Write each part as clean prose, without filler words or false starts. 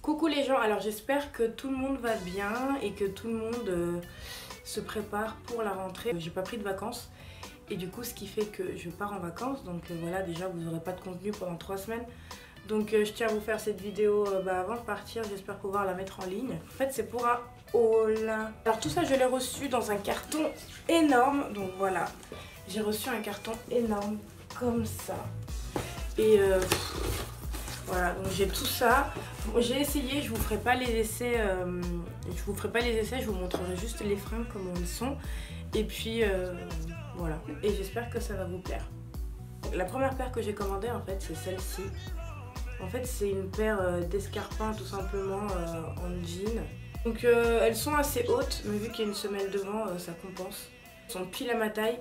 Coucou les gens, alors j'espère que tout le monde va bien et que tout le monde se prépare pour la rentrée. J'ai pas pris de vacances et du coup ce qui fait que je pars en vacances, donc voilà, déjà vous n'aurez pas de contenu pendant 3 semaines. Donc je tiens à vous faire cette vidéo avant de partir, j'espère pouvoir la mettre en ligne. En fait c'est pour un haul. Alors tout ça je l'ai reçu dans un carton énorme, donc voilà. J'ai reçu un carton énorme comme ça. Et voilà, donc j'ai tout ça. J'ai essayé, je vous ferai pas les essais, je vous montrerai juste les fringues comment elles sont. Et puis voilà, et j'espère que ça va vous plaire. La première paire que j'ai commandée en fait c'est celle-ci. En fait c'est une paire d'escarpins tout simplement en jean. Donc elles sont assez hautes, mais vu qu'il y a une semelle devant, ça compense. Elles sont pile à ma taille.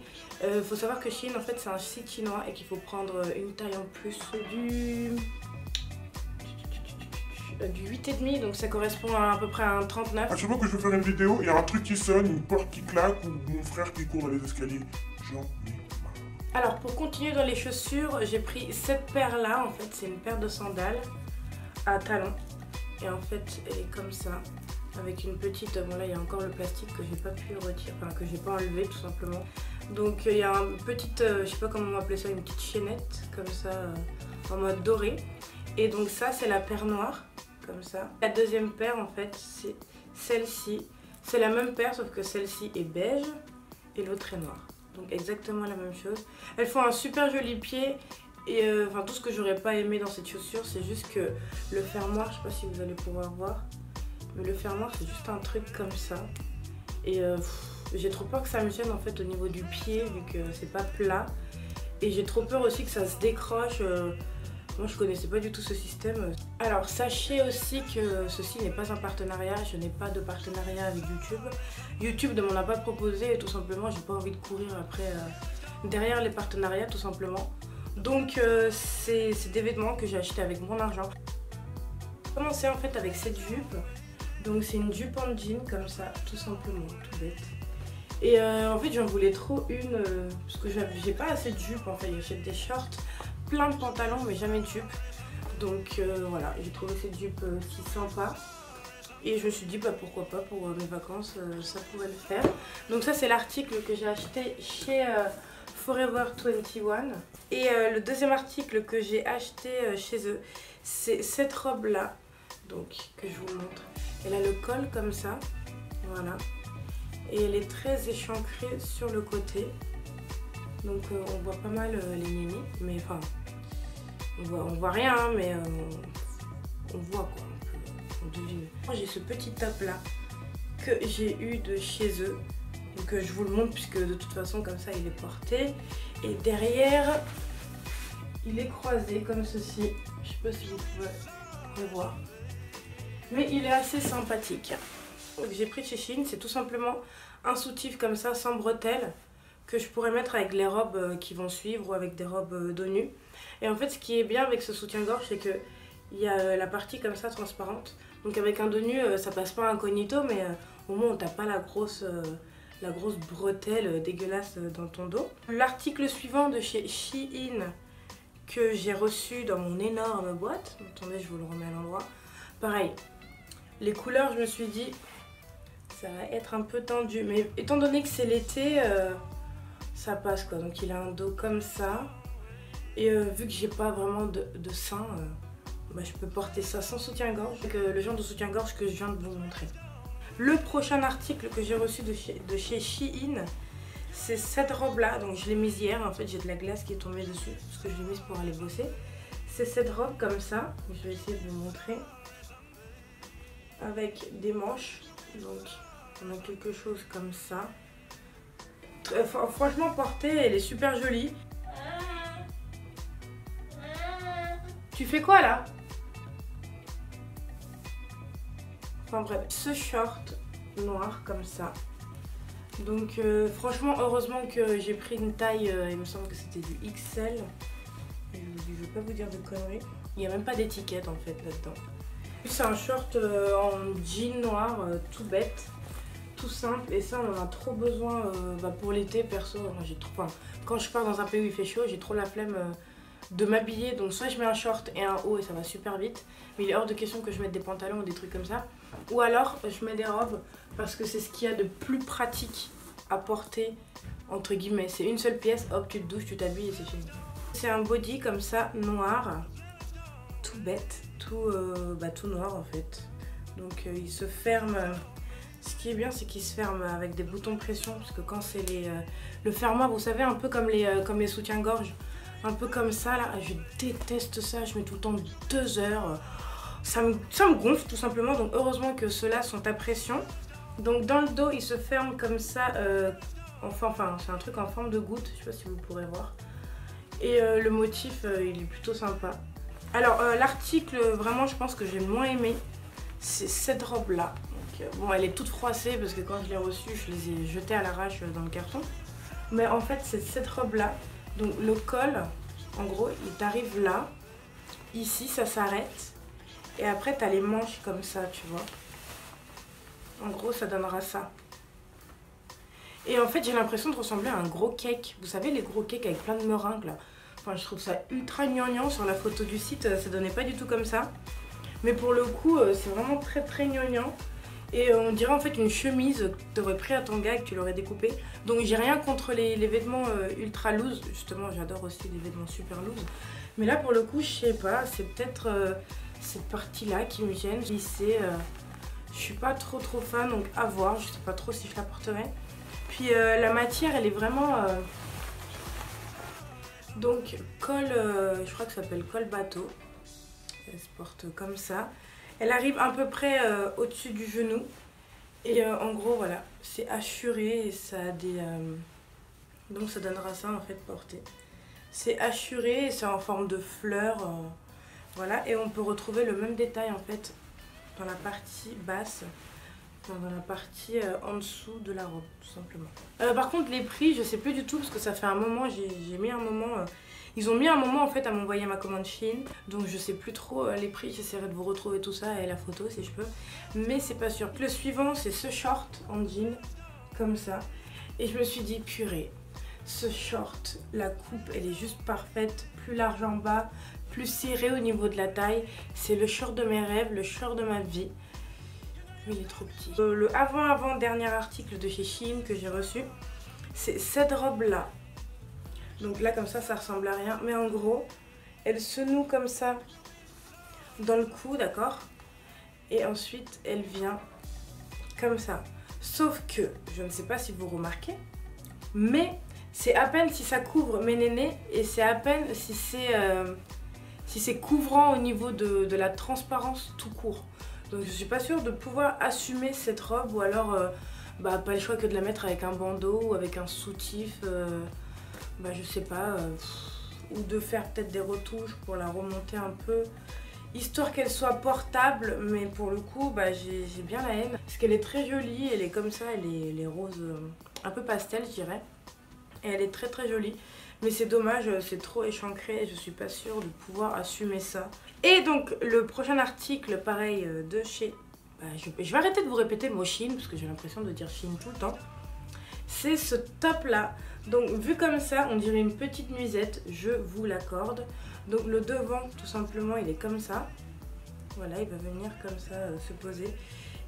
Faut savoir que Shein en fait c'est un site chinois et qu'il faut prendre une taille en plus. Du 8,5, donc ça correspond à peu près à un 39. À chaque fois que je vais faire une vidéo, il y a un truc qui sonne, une porte qui claque ou mon frère qui court dans les escaliers. J'en ai marre. Alors pour continuer dans les chaussures, j'ai pris cette paire là, en fait c'est une paire de sandales à talons. Et en fait elle est comme ça, avec une petite, bon là il y a encore le plastique que j'ai pas pu retirer, enfin que j'ai pas enlevé tout simplement. Donc il y a une petite, je sais pas comment on va appeler ça, une petite chaînette comme ça en mode doré. Et donc ça c'est la paire noire. Comme ça. La deuxième paire en fait c'est celle-ci. C'est la même paire sauf que celle-ci est beige et l'autre est noire. Donc exactement la même chose. Elles font un super joli pied et enfin tout ce que j'aurais pas aimé dans cette chaussure c'est juste que le fermoir, je sais pas si vous allez pouvoir voir, mais le fermoir c'est juste un truc comme ça. Et j'ai trop peur que ça me gêne en fait au niveau du pied vu que c'est pas plat. Et j'ai trop peur aussi que ça se décroche. Moi je connaissais pas du tout ce système. Alors sachez aussi que ceci n'est pas un partenariat, je n'ai pas de partenariat avec YouTube. YouTube ne m'en a pas proposé et tout simplement j'ai pas envie de courir après derrière les partenariats tout simplement. Donc c'est des vêtements que j'ai achetés avec mon argent. J'ai commencé en fait avec cette jupe. Donc c'est une jupe en jean comme ça, tout simplement, tout bête. Et en fait j'en voulais trop une parce que j'ai pas assez de jupes en fait, j'achète des shorts. Plein de pantalons mais jamais de jupe. Donc voilà, j'ai trouvé cette jupe si sympa. Et je me suis dit bah pourquoi pas pour mes vacances, ça pourrait le faire. Donc ça c'est l'article que j'ai acheté chez Forever 21. Et le deuxième article que j'ai acheté chez eux, c'est cette robe là. Donc que je vous montre. Elle a le col comme ça. Voilà. Et elle est très échancrée sur le côté. Donc on voit pas mal les nénis, mais enfin on voit rien hein, mais on voit quoi, on devine. J'ai ce petit top là que j'ai eu de chez eux, donc je vous le montre puisque de toute façon comme ça il est porté. Et derrière il est croisé comme ceci, je sais pas si vous pouvez le voir, mais il est assez sympathique. Donc j'ai pris de chez Shein, c'est tout simplement un soutif comme ça sans bretelles, que je pourrais mettre avec les robes qui vont suivre ou avec des robes dos nu. Et en fait ce qui est bien avec ce soutien-gorge c'est que il y a la partie comme ça transparente. Donc avec un dos nu ça passe pas incognito mais au moins on tape pas la grosse bretelle dégueulasse dans ton dos. L'article suivant de chez Shein que j'ai reçu dans mon énorme boîte. Attendez je vous le remets à l'endroit. Pareil, les couleurs je me suis dit ça va être un peu tendu. Mais étant donné que c'est l'été... ça passe quoi, donc il a un dos comme ça et vu que j'ai pas vraiment de sein, bah, je peux porter ça sans soutien-gorge, le genre de soutien-gorge que je viens de vous montrer. Le prochain article que j'ai reçu de chez Shein, c'est cette robe là, donc je l'ai mise hier, en fait j'ai de la glace qui est tombée dessus parce que je l'ai mise pour aller bosser. C'est cette robe comme ça, je vais essayer de vous montrer, avec des manches, donc on a quelque chose comme ça. Franchement portée, elle est super jolie. Tu fais quoi là? Enfin bref, ce short noir comme ça. Donc franchement heureusement que j'ai pris une taille, il me semble que c'était du XL. Je vais pas vous dire de conneries. Il n'y a même pas d'étiquette en fait là-dedans. C'est un short en jean noir tout bête. tout simple. Et ça, on en a trop besoin pour l'été, perso. Quand je pars dans un pays où il fait chaud, j'ai trop la flemme de m'habiller. Donc soit je mets un short et un haut et ça va super vite. Mais il est hors de question que je mette des pantalons ou des trucs comme ça. Ou alors, je mets des robes parce que c'est ce qu'il y a de plus pratique à porter, entre guillemets. C'est une seule pièce, hop, tu te douches, tu t'habilles et c'est fini. C'est un body comme ça, noir, tout bête, tout noir en fait. Donc il se ferme. Ce qui est bien, c'est qu'il se ferme avec des boutons pression, parce que quand c'est le fermoir, vous savez, un peu comme les soutiens-gorge, un peu comme ça là, je déteste ça, je mets tout le temps 2 heures. Ça me gonfle tout simplement, donc heureusement que ceux-là sont à pression. Donc dans le dos, il se ferme comme ça, c'est un truc en forme de goutte, je sais pas si vous pourrez voir. Et le motif, il est plutôt sympa. Alors l'article, vraiment, je pense que j'ai le moins aimé, c'est cette robe-là. Bon, elle est toute froissée parce que quand je l'ai reçue, je les ai jetées à l'arrache dans le carton. Mais en fait, c'est cette robe-là. Donc le col, en gros, il t'arrive là. Ici, ça s'arrête. Et après, t'as les manches comme ça, tu vois. En gros, ça donnera ça. Et en fait, j'ai l'impression de ressembler à un gros cake. Vous savez, les gros cakes avec plein de meringues, là. Enfin, je trouve ça ultra gnangnan. Sur la photo du site, ça donnait pas du tout comme ça. Mais pour le coup, c'est vraiment très très gnangnan. Et on dirait en fait une chemise que tu aurais pris à ton gars et que tu l'aurais découpée. Donc j'ai rien contre les vêtements ultra loose. Justement, j'adore aussi les vêtements super loose. Mais là, pour le coup, je sais pas. C'est peut-être cette partie-là qui me gêne. Je suis pas trop fan, donc à voir. Je sais pas trop si je la porterai. Puis la matière, elle est vraiment... Donc, col, je crois que ça s'appelle col bateau. Elle se porte comme ça. Elle arrive à peu près au-dessus du genou. Et en gros, voilà, c'est hachuré et ça a des... donc ça donnera ça en fait porté. C'est hachuré et c'est en forme de fleurs. Voilà, et on peut retrouver le même détail en fait dans la partie basse. Dans la partie en dessous de la robe, tout simplement. Par contre, les prix, je sais plus du tout parce que ça fait un moment, j'ai mis un moment... Ils ont mis un moment en fait à m'envoyer ma commande Shein, donc je sais plus trop les prix, j'essaierai de vous retrouver tout ça et la photo si je peux, mais c'est pas sûr. Le suivant, c'est ce short en jean, comme ça, et je me suis dit purée, ce short, la coupe elle est juste parfaite, plus large en bas, plus serré au niveau de la taille, c'est le short de mes rêves, le short de ma vie. Il est trop petit. Le avant-dernier article de chez Shein que j'ai reçu, c'est cette robe là. Donc là comme ça ressemble à rien. Mais en gros, elle se noue comme ça dans le cou, d'accord? Et ensuite, elle vient comme ça. Sauf que, je ne sais pas si vous remarquez, mais c'est à peine si ça couvre mes nénés et c'est à peine si c'est couvrant au niveau de la transparence tout court. Donc je suis pas sûre de pouvoir assumer cette robe ou alors pas le choix que de la mettre avec un bandeau ou avec un soutif, je sais pas, ou de faire peut-être des retouches pour la remonter un peu, histoire qu'elle soit portable, mais pour le coup j'ai bien la haine. Parce qu'elle est très jolie, elle est comme ça, elle est rose, un peu pastel je dirais, et elle est très très jolie. Mais c'est dommage, c'est trop échancré et je suis pas sûre de pouvoir assumer ça. Et donc le prochain article, pareil, de chez... je vais arrêter de vous répéter le mot Shein parce que j'ai l'impression de dire Shein tout le temps. C'est ce top là. Donc vu comme ça, on dirait une petite nuisette, je vous l'accorde. Donc le devant, tout simplement, il est comme ça. Voilà, il va venir comme ça se poser.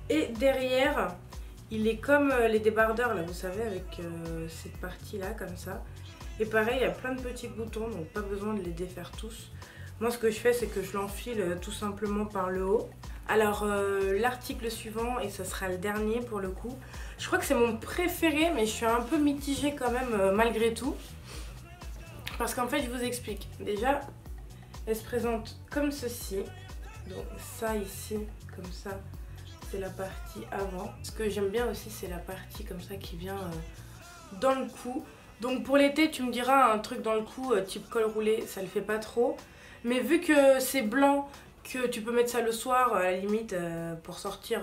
Et derrière, il est comme les débardeurs là, vous savez, avec cette partie là, comme ça. Et pareil, il y a plein de petits boutons, donc pas besoin de les défaire tous. Moi, ce que je fais, c'est que je l'enfile tout simplement par le haut. Alors, l'article suivant, et ce sera le dernier pour le coup. Je crois que c'est mon préféré, mais je suis un peu mitigée quand même malgré tout. Parce qu'en fait, je vous explique. Déjà, elle se présente comme ceci. Donc ça ici, comme ça, c'est la partie avant. Ce que j'aime bien aussi, c'est la partie comme ça qui vient dans le cou. Donc pour l'été, tu me diras, un truc dans le cou type col roulé, ça le fait pas trop. Mais vu que c'est blanc, que tu peux mettre ça le soir, à la limite, pour sortir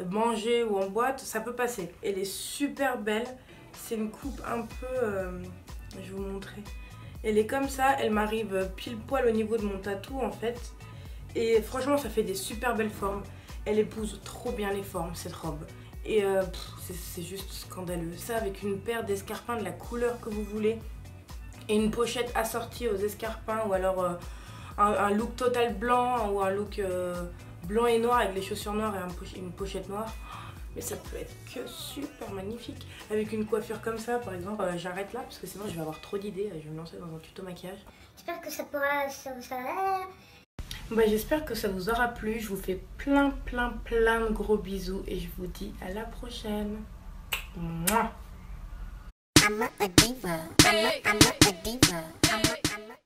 manger ou en boîte, ça peut passer. Elle est super belle. C'est une coupe un peu... je vais vous montrer. Elle est comme ça, elle m'arrive pile poil au niveau de mon tatou en fait. Et franchement, ça fait des super belles formes. Elle épouse trop bien les formes, cette robe. Et c'est juste scandaleux. Ça avec une paire d'escarpins de la couleur que vous voulez et une pochette assortie aux escarpins, ou alors un look total blanc ou un look blanc et noir avec les chaussures noires et une pochette noire. Mais ça peut être que super magnifique. Avec une coiffure comme ça, par exemple, j'arrête là parce que sinon je vais avoir trop d'idées. Je vais me lancer dans un tuto maquillage. J'espère que ça pourra... Bah, j'espère que ça vous aura plu. Je vous fais plein de gros bisous et je vous dis à la prochaine. Mouah. I'm a diva. I'm a diva.